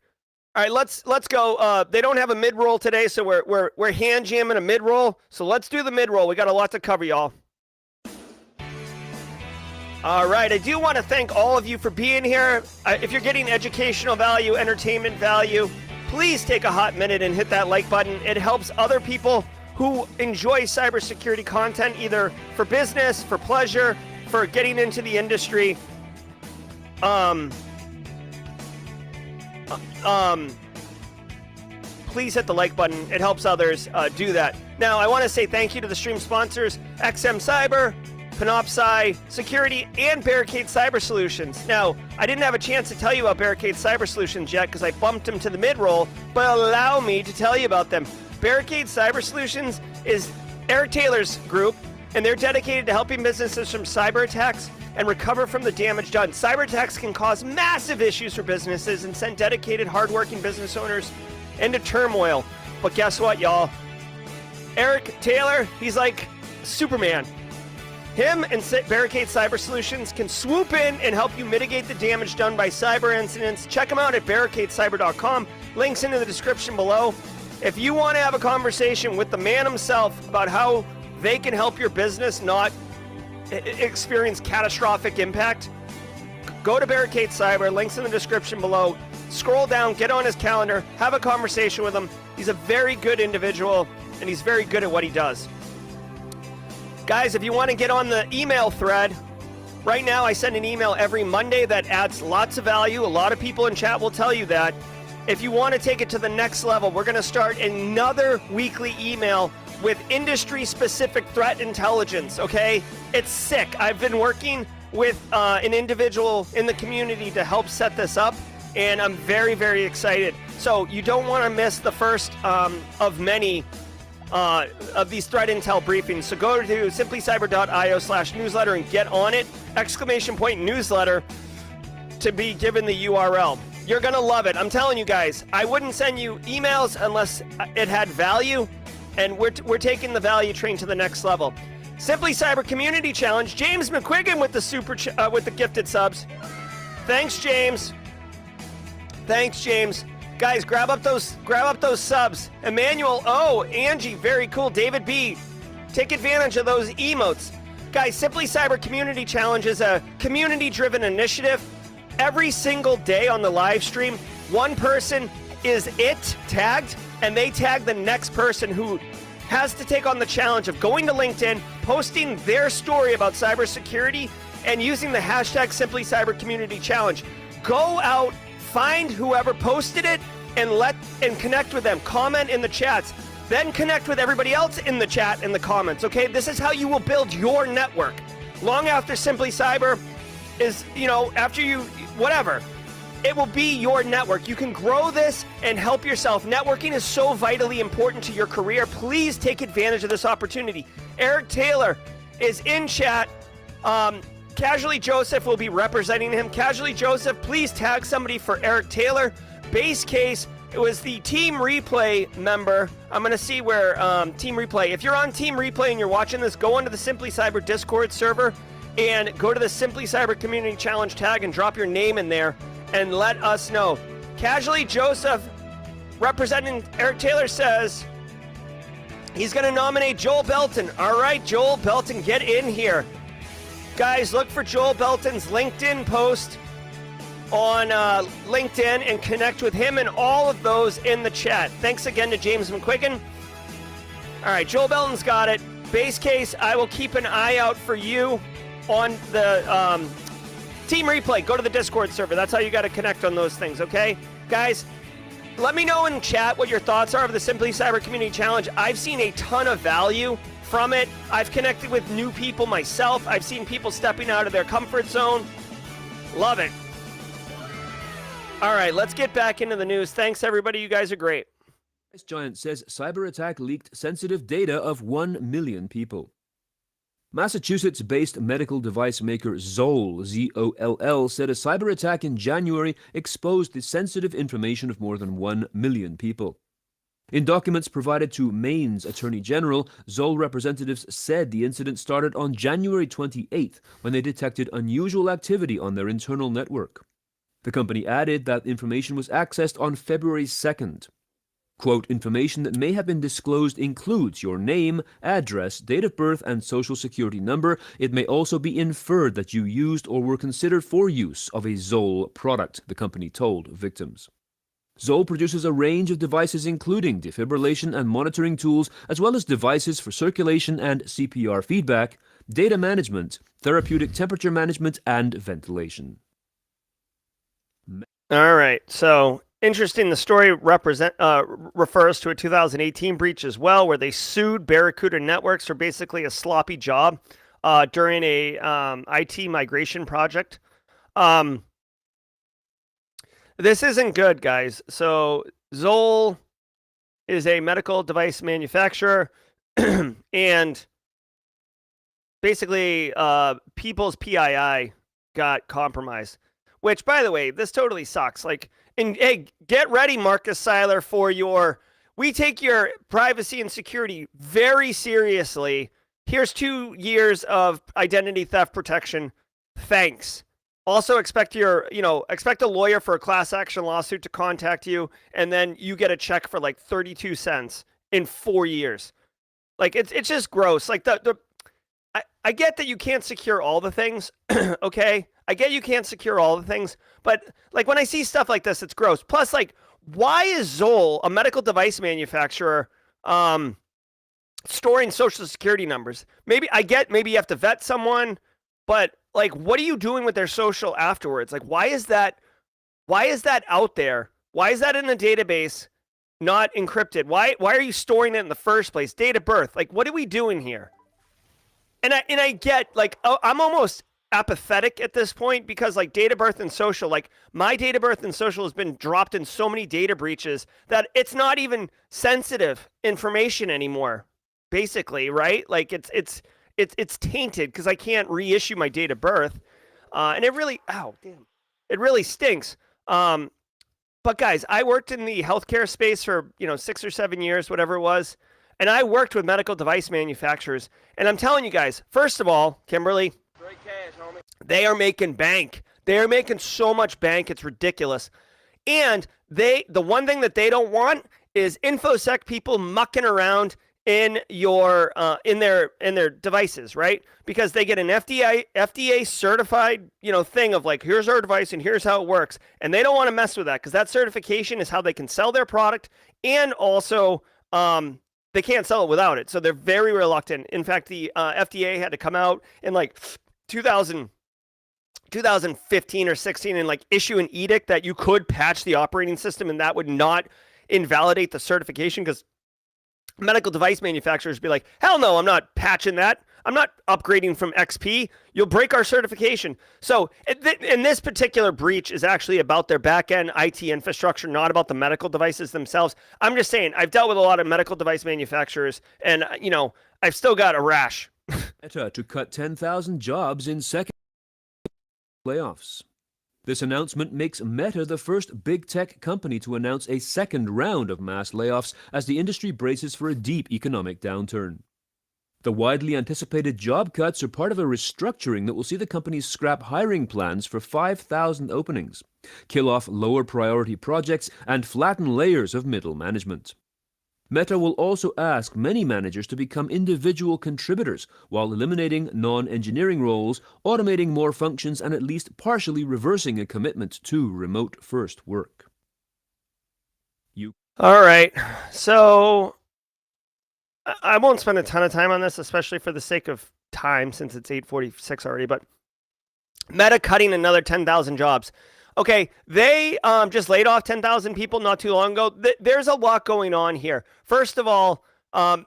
A: let's go. They don't have a mid roll today, so we're hand jamming a mid roll. So let's do the mid roll. We got a lot to cover, y'all. All right, I do want to thank all of you for being here. If you're getting educational value, entertainment value, please take a hot minute and hit that like button. It helps other people who enjoy cybersecurity content, either for business, for pleasure, for getting into the industry. Please hit the like button. It helps others do that. Now, I want to say thank you to the stream sponsors, XM Cyber, Panoptcy Security, and Barricade Cyber Solutions. Now, I didn't have a chance to tell you about Barricade Cyber Solutions yet because I bumped them to the mid-roll, but allow me to tell you about them. Barricade Cyber Solutions is Eric Taylor's group, and they're dedicated to helping businesses from cyber attacks and recover from the damage done. Cyber attacks can cause massive issues for businesses and send dedicated, hardworking business owners into turmoil. But guess what, y'all? Eric Taylor, he's like Superman. Him and Barricade Cyber Solutions can swoop in and help you mitigate the damage done by cyber incidents. Check them out at barricadecyber.com. Links in the description below. If you want to have a conversation with the man himself about how they can help your business not experience catastrophic impact, go to Barricade Cyber. Links in the description below. Scroll down, get on his calendar, have a conversation with him. He's a very good individual, and he's very good at what he does. Guys, if you want to get on the email thread, right now I send an email every Monday that adds lots of value. A lot of people in chat will tell you that. If you want to take it to the next level, we're going to start another weekly email with industry-specific threat intelligence, okay? It's sick. I've been working with an individual in the community to help set this up, and I'm very, very excited. So you don't want to miss the first of many of these threat intel briefings. So go to simplycyber.io/newsletter and get on it. !newsletter to be given the URL. You're going to love it. I'm telling you guys, I wouldn't send you emails unless it had value, and we're taking the value train to the next level. Simply Cyber Community Challenge. James McQuiggan with the with the gifted subs. Thanks, James. Thanks, James. Guys, grab up those subs. Emmanuel O, Angie, very cool. David B, take advantage of those emotes. Guys, Simply Cyber Community Challenge is a community-driven initiative. Every single day on the live stream, one person is tagged, and they tag the next person who has to take on the challenge of going to LinkedIn, posting their story about cybersecurity, and using the hashtag Simply Cyber Community Challenge. Go out, find whoever posted it, and connect with them. Comment in the chats. Then connect with everybody else in the chat in the comments, okay? This is how you will build your network. Long after Simply Cyber is, after you, whatever, it will be your network. You can grow this and help yourself. Networking is so vitally important to your career. Please take advantage of this opportunity. Eric Taylor is in chat. Casually Joseph will be representing him. Casually Joseph, please tag somebody for Eric Taylor. Base Case, it was the Team Replay member. I'm going to see where Team Replay. If you're on Team Replay and you're watching this, go onto the Simply Cyber Discord server and go to the Simply Cyber Community Challenge tag and drop your name in there and let us know. Casually Joseph, representing Eric Taylor, says he's going to nominate Joel Belton. All right, Joel Belton, get in here. Guys, look for Joel Belton's LinkedIn post on LinkedIn and connect with him and all of those in the chat. Thanks again to James McQuiggan. All right, Joel Belton's got it. Base Case, I will keep an eye out for you on the Team Replay. Go to the Discord server. That's how you got to connect on those things, okay? Guys, let me know in chat what your thoughts are of the Simply Cyber Community Challenge. I've seen a ton of value from it. I've connected with new people myself. I've seen people stepping out of their comfort zone. Love it. All right, let's get back into the news. Thanks, everybody. You guys are great.
B: This giant says cyber attack leaked sensitive data of 1 million people. Massachusetts-based medical device maker Zoll, Z-O-L-L, said a cyber attack in January exposed the sensitive information of more than 1 million people. In documents provided to Maine's Attorney General, Zoll representatives said the incident started on January 28th when they detected unusual activity on their internal network. The company added that information was accessed on February 2nd. Quote, information that may have been disclosed includes your name, address, date of birth, and social security number. It may also be inferred that you used or were considered for use of a Zoll product, the company told victims. Zoll produces a range of devices including defibrillation and monitoring tools, as well as devices for circulation and CPR feedback, data management, therapeutic temperature management, and ventilation.
A: All right, so interesting. The story refers to a 2018 breach as well, where they sued Barricade Networks for basically a sloppy job during a IT migration project. This isn't good, guys. So Zoll is a medical device manufacturer, and basically people's PII got compromised. Which, by the way, this totally sucks. Like, and hey, get ready, Marcus Seiler, for your. We take your privacy and security very seriously. Here's 2 years of identity theft protection. Thanks. Also, expect a lawyer for a class action lawsuit to contact you, and then you get a check for like 32 cents in 4 years. Like, it's just gross. Like I get that you can't secure all the things, okay? I get you can't secure all the things, but like when I see stuff like this, it's gross. Plus, like, why is Zoll, a medical device manufacturer, storing social security numbers? Maybe you have to vet someone, but like, what are you doing with their social afterwards? Like, why is that out there? Why is that in the database, not encrypted? Why are you storing it in the first place? Date of birth. Like, what are we doing here? And I get, like, I'm almost apathetic at this point because, like, date of birth and social, like, my date of birth and social has been dropped in so many data breaches that it's not even sensitive information anymore, basically, right? Like, it's tainted because I can't reissue my date of birth, and it really stinks. But guys, I worked in the healthcare space for 6 or 7 years, whatever it was. And I worked with medical device manufacturers. And I'm telling you guys, first of all, Kimberly, great cash, homie. They are making bank. They are making so much bank, it's ridiculous. And the one thing that they don't want is InfoSec people mucking around in their devices, right? Because they get an FDA certified, thing of like, here's our device and here's how it works. And they don't want to mess with that because that certification is how they can sell their product, and also they can't sell it without it. So they're very reluctant. In fact, the FDA had to come out in like 2015 or 16 and like issue an edict that you could patch the operating system and that would not invalidate the certification, because medical device manufacturers be like, hell no, I'm not patching that. I'm not upgrading from XP. You'll break our certification. So in this particular breach is actually about their back-end IT infrastructure, not about the medical devices themselves. I'm just saying, I've dealt with a lot of medical device manufacturers, and, I've still got a rash.
B: Meta to cut 10,000 jobs in second layoffs. This announcement makes Meta the first big tech company to announce a second round of mass layoffs as the industry braces for a deep economic downturn. The widely anticipated job cuts are part of a restructuring that will see the company scrap hiring plans for 5,000 openings, kill off lower priority projects, and flatten layers of middle management. Meta will also ask many managers to become individual contributors while eliminating non-engineering roles, automating more functions, and at least partially reversing a commitment to remote-first work.
A: All right, so I won't spend a ton of time on this, especially for the sake of time, since it's 8:46 already, but Meta cutting another 10,000 jobs. Okay, they just laid off 10,000 people not too long ago. There's a lot going on here. First of all,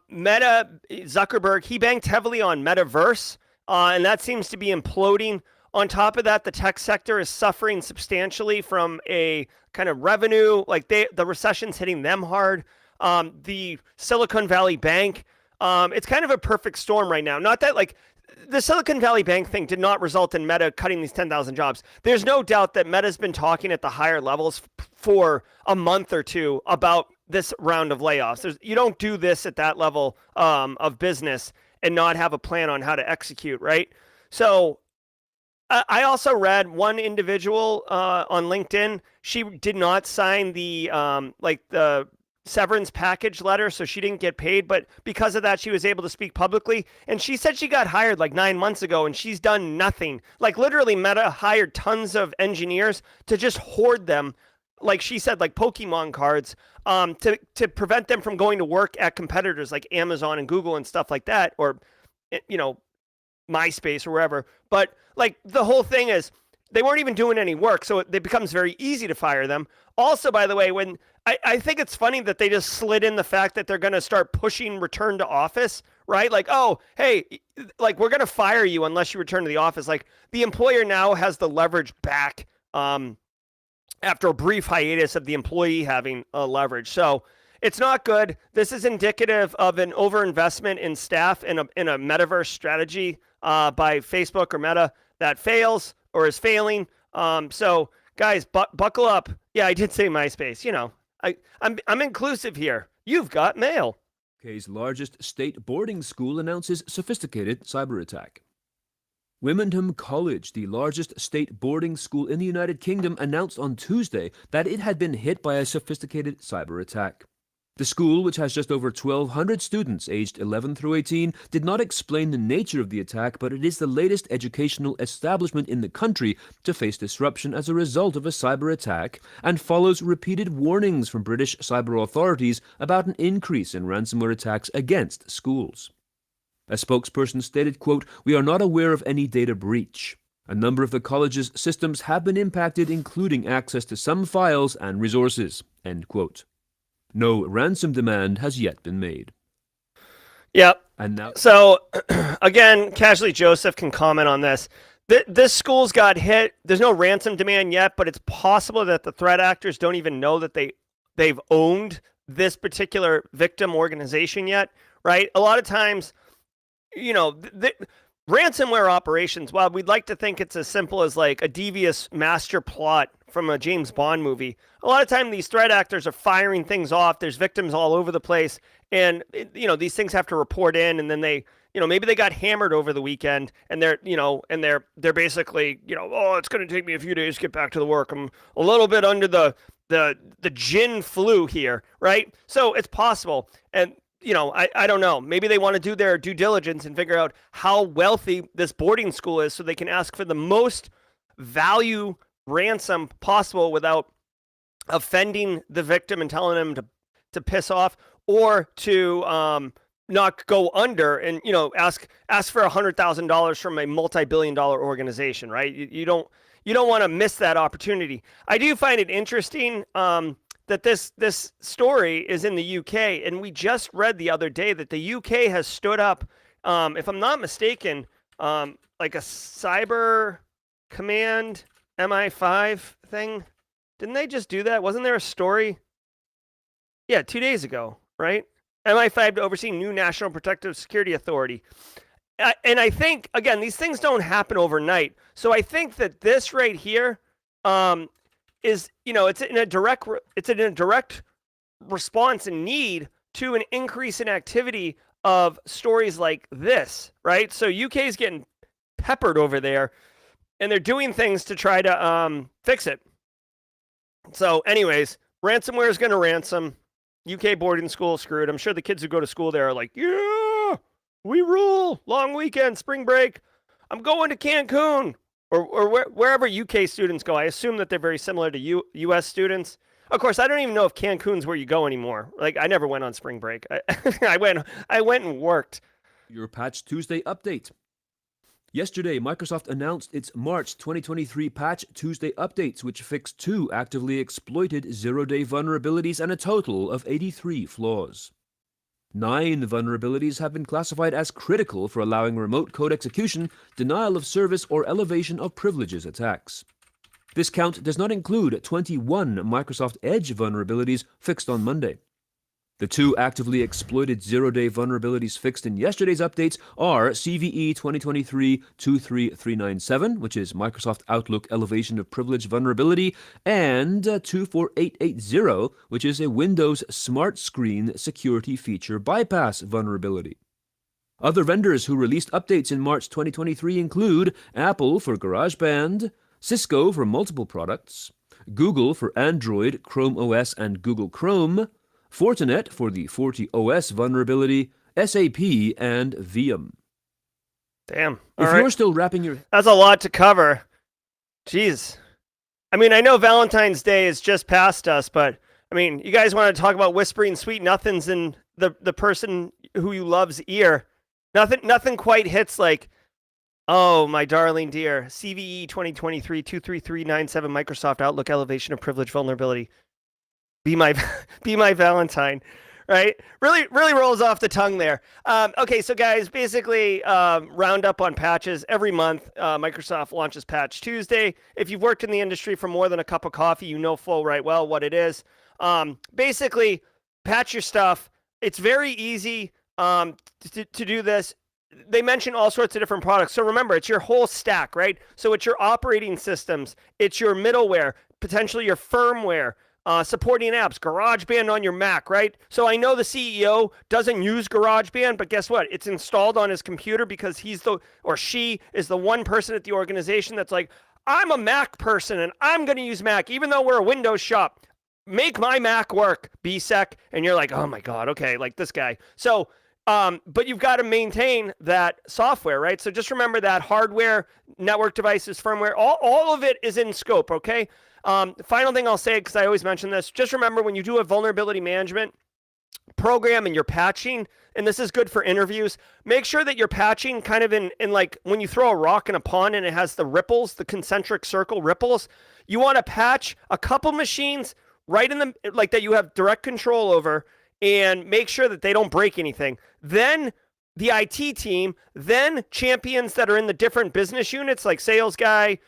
A: Meta, Zuckerberg, he banked heavily on Metaverse, and that seems to be imploding. On top of that, the tech sector is suffering substantially from a kind of revenue, like the recession's hitting them hard. The Silicon Valley Bank, it's kind of a perfect storm right now. Not that like the Silicon Valley Bank thing did not result in Meta cutting these 10,000 jobs. There's no doubt that Meta's been talking at the higher levels for a month or two about this round of layoffs. You don't do this at that level of business and not have a plan on how to execute, right? So I also read one individual on LinkedIn. She did not sign the the severance package letter, so she didn't get paid. But because of that, she was able to speak publicly. And she said she got hired like 9 months ago, and she's done nothing. Like literally, Meta hired tons of engineers to just hoard them, like she said, like Pokemon cards, to prevent them from going to work at competitors like Amazon and Google and stuff like that, or MySpace or wherever. But like the whole thing is they weren't even doing any work, so it becomes very easy to fire them. Also, by the way, when I think it's funny that they just slid in the fact that they're going to start pushing return to office, right? Like, oh, hey, like we're going to fire you unless you return to the office. Like the employer now has the leverage back after a brief hiatus of the employee having leverage. So it's not good. This is indicative of an overinvestment in staff in a metaverse strategy by Facebook or Meta that fails or is failing. So guys, buckle up. Yeah, I did say MySpace. I'm inclusive here. You've got mail.
B: UK's largest state boarding school announces sophisticated cyber attack. Wymondham College, the largest state boarding school in the United Kingdom, announced on Tuesday that it had been hit by a sophisticated cyber attack. The school, which has just over 1,200 students aged 11 through 18, did not explain the nature of the attack, but it is the latest educational establishment in the country to face disruption as a result of a cyber attack and follows repeated warnings from British cyber authorities about an increase in ransomware attacks against schools. A spokesperson stated, quote, "We are not aware of any data breach. A number of the college's systems have been impacted, including access to some files and resources," end quote. No ransom demand has yet been made.
A: Yep.
B: And now,
A: so again, Casually Joseph can comment on this. This school's got hit. There's no ransom demand yet, but it's possible that the threat actors don't even know that they've owned this particular victim organization yet, right? A lot of times, ransomware operations, while we'd like to think it's as simple as like a devious master plot from a James Bond movie, a lot of time these threat actors are firing things off. There's victims all over the place. And, these things have to report in, and then they, maybe they got hammered over the weekend and they're basically, oh, it's going to take me a few days to get back to the work. I'm a little bit under the gin flu here, right? So it's possible. And, I don't know. Maybe they want to do their due diligence and figure out how wealthy this boarding school is so they can ask for the most value ransom possible without offending the victim and telling them to piss off, or to not go under and ask for $100,000 from a multi-billion-dollar organization, right? You don't want to miss that opportunity. I do find it interesting that this story is in the UK, and we just read the other day that the UK has stood up, if I'm not mistaken, like a cyber command MI5 thing. Didn't they just do that? Wasn't there a story? Yeah, 2 days ago, right? MI5 to oversee new National Protective Security Authority. And I think, again, these things don't happen overnight. So I think that this right here is, it's in a direct response and need to an increase in activity of stories like this, right? So UK is getting peppered over there, and they're doing things to try to fix it. So anyways, ransomware is going to ransom. UK boarding school screwed. I'm sure the kids who go to school there are like, yeah, we rule. Long weekend, spring break. I'm going to Cancun or wherever UK students go. I assume that they're very similar to US students. Of course, I don't even know if Cancun's where you go anymore. Like, I never went on spring break. I went and worked.
B: Your Patch Tuesday update. Yesterday, Microsoft announced its March 2023 Patch Tuesday updates, which fixed 2 actively exploited zero-day vulnerabilities and a total of 83 flaws. 9 vulnerabilities have been classified as critical for allowing remote code execution, denial of service, or elevation of privileges attacks. This count does not include 21 Microsoft Edge vulnerabilities fixed on Monday. The 2 actively exploited zero-day vulnerabilities fixed in yesterday's updates are CVE 2023-23397, which is Microsoft Outlook Elevation of Privilege vulnerability, and 24880, which is a Windows Smart Screen Security Feature Bypass vulnerability. Other vendors who released updates in March 2023 include Apple for GarageBand, Cisco for multiple products, Google for Android, Chrome OS, and Google Chrome, Fortinet for the FortiOS vulnerability, SAP, and VM.
A: Damn.
B: If you're still wrapping your...
A: That's a lot to cover. Jeez. I mean, I know Valentine's Day is just past us, but, I mean, you guys want to talk about whispering sweet nothings in the person who you love's ear. Nothing quite hits like, oh, my darling dear, CVE 2023-23397 Microsoft Outlook Elevation of Privilege Vulnerability. Be my Valentine, right? Really rolls off the tongue there. Okay, so guys, basically round up on patches. Every month, Microsoft launches Patch Tuesday. If you've worked in the industry for more than a cup of coffee, you know full right well what it is. Basically, patch your stuff. It's very easy to do this. They mention all sorts of different products. So remember, it's your whole stack, right? So it's your operating systems. It's your middleware, potentially your firmware, supporting apps, GarageBand on your Mac, right? So I know the CEO doesn't use GarageBand, but guess what? It's installed on his computer because he's she is the one person at the organization that's like, I'm a Mac person and I'm going to use Mac, even though we're a Windows shop. Make my Mac work, BSEC. And you're like, oh my God, okay, like this guy. So, but you've got to maintain that software, right? So just remember that hardware, network devices, firmware, all of it is in scope, okay? Final thing I'll say, because I always mention this, just remember when you do a vulnerability management program and you're patching, and this is good for interviews, make sure that you're patching kind of in like when you throw a rock in a pond and it has the ripples, the concentric circle ripples, you want to patch a couple machines right in the, like that you have direct control over, and make sure that they don't break anything. Then the IT team, then champions that are in the different business units, like sales guy,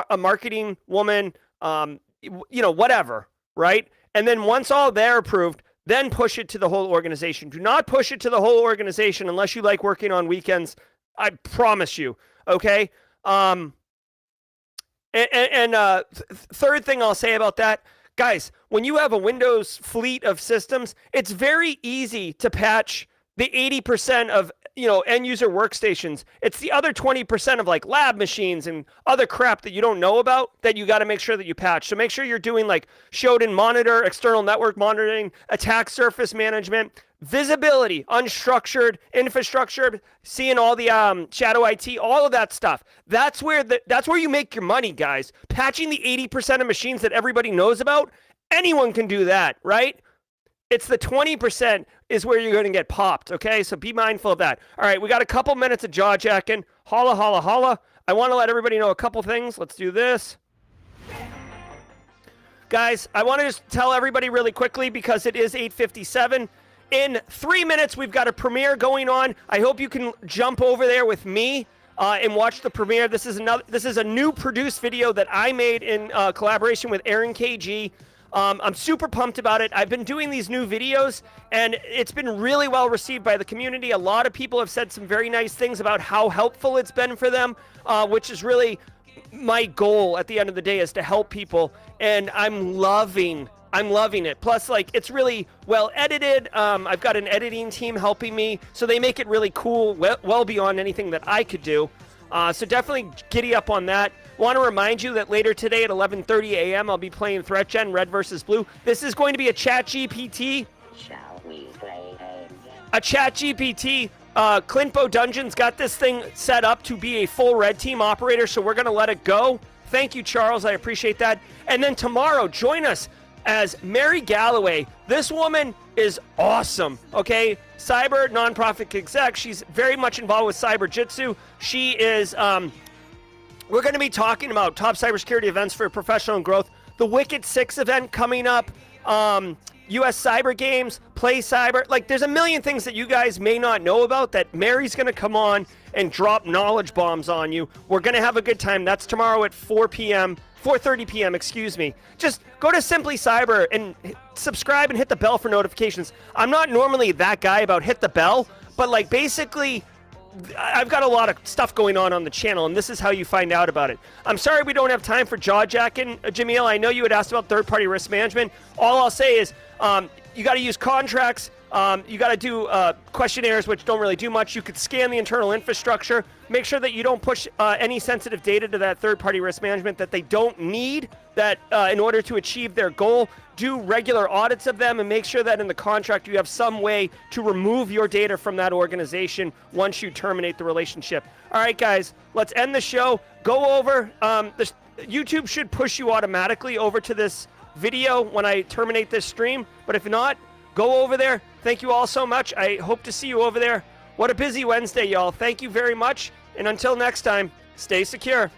A: a marketing woman, whatever, right? And then once all they're approved, then push it to the whole organization. Do not push it to the whole organization unless you like working on weekends. I promise you, okay? Third thing I'll say about that, guys, when you have a Windows fleet of systems, it's very easy to patch the 80% of end user workstations. It's the other 20% of like lab machines and other crap that you don't know about that you got to make sure that you patch. So make sure you're doing like Shodan monitor, external network monitoring, attack surface management, visibility, unstructured, infrastructure, seeing all the shadow IT, all of that stuff. That's where you make your money, guys. Patching the 80% of machines that everybody knows about, anyone can do that, right? It's the 20% is where you're going to get popped, okay? So be mindful of that. All right, we got a couple minutes of jaw-jacking. Holla, holla, holla. I want to let everybody know a couple things. Let's do this. Guys, I want to just tell everybody really quickly because it is 8:57. In 3 minutes, we've got a premiere going on. I hope you can jump over there with me and watch the premiere. This is a new produced video that I made in collaboration with Aaron KG. I'm super pumped about it. I've been doing these new videos, and it's been really well received by the community. A lot of people have said some very nice things about how helpful it's been for them, which is really my goal at the end of the day, is to help people, and I'm loving it. Plus, like, it's really well edited. I've got an editing team helping me, so they make it really cool, well beyond anything that I could do. So definitely giddy up on that. Want to remind you that later today at 11:30 a.m. I'll be playing Threat Gen Red versus Blue. This is going to be a ChatGPT.
D: Shall we play
A: A ChatGPT. Clint Bo Dungeon's got this thing set up to be a full red team operator, so we're going to let it go. Thank you, Charles. I appreciate that. And then tomorrow, join us as Mary Galloway. This woman is awesome, okay? Cyber nonprofit exec. She's very much involved with Cyber Jitsu. She is, we're going to be talking about top cybersecurity events for professional growth. The Wicked 6 event coming up. US Cyber Games, Play Cyber. Like, there's a million things that you guys may not know about that Mary's going to come on and drop knowledge bombs on you. We're going to have a good time. That's tomorrow at 4:30 p.m., excuse me. Just go to Simply Cyber and subscribe and hit the bell for notifications. I'm not normally that guy about hit the bell, but like basically I've got a lot of stuff going on the channel, and this is how you find out about it. I'm sorry we don't have time for jaw-jacking, Jamil. I know you had asked about third-party risk management. All I'll say is you got to use contracts. You got to do questionnaires, which don't really do much. You could scan the internal infrastructure. Make sure that you don't push any sensitive data to that third-party risk management that they don't need that in order to achieve their goal. Do regular audits of them and make sure that in the contract you have some way to remove your data from that organization once you terminate the relationship. All right, guys, let's end the show. Go over. YouTube should push you automatically over to this video when I terminate this stream, but if not, go over there. Thank you all so much. I hope to see you over there. What a busy Wednesday, y'all. Thank you very much, and until next time, stay secure.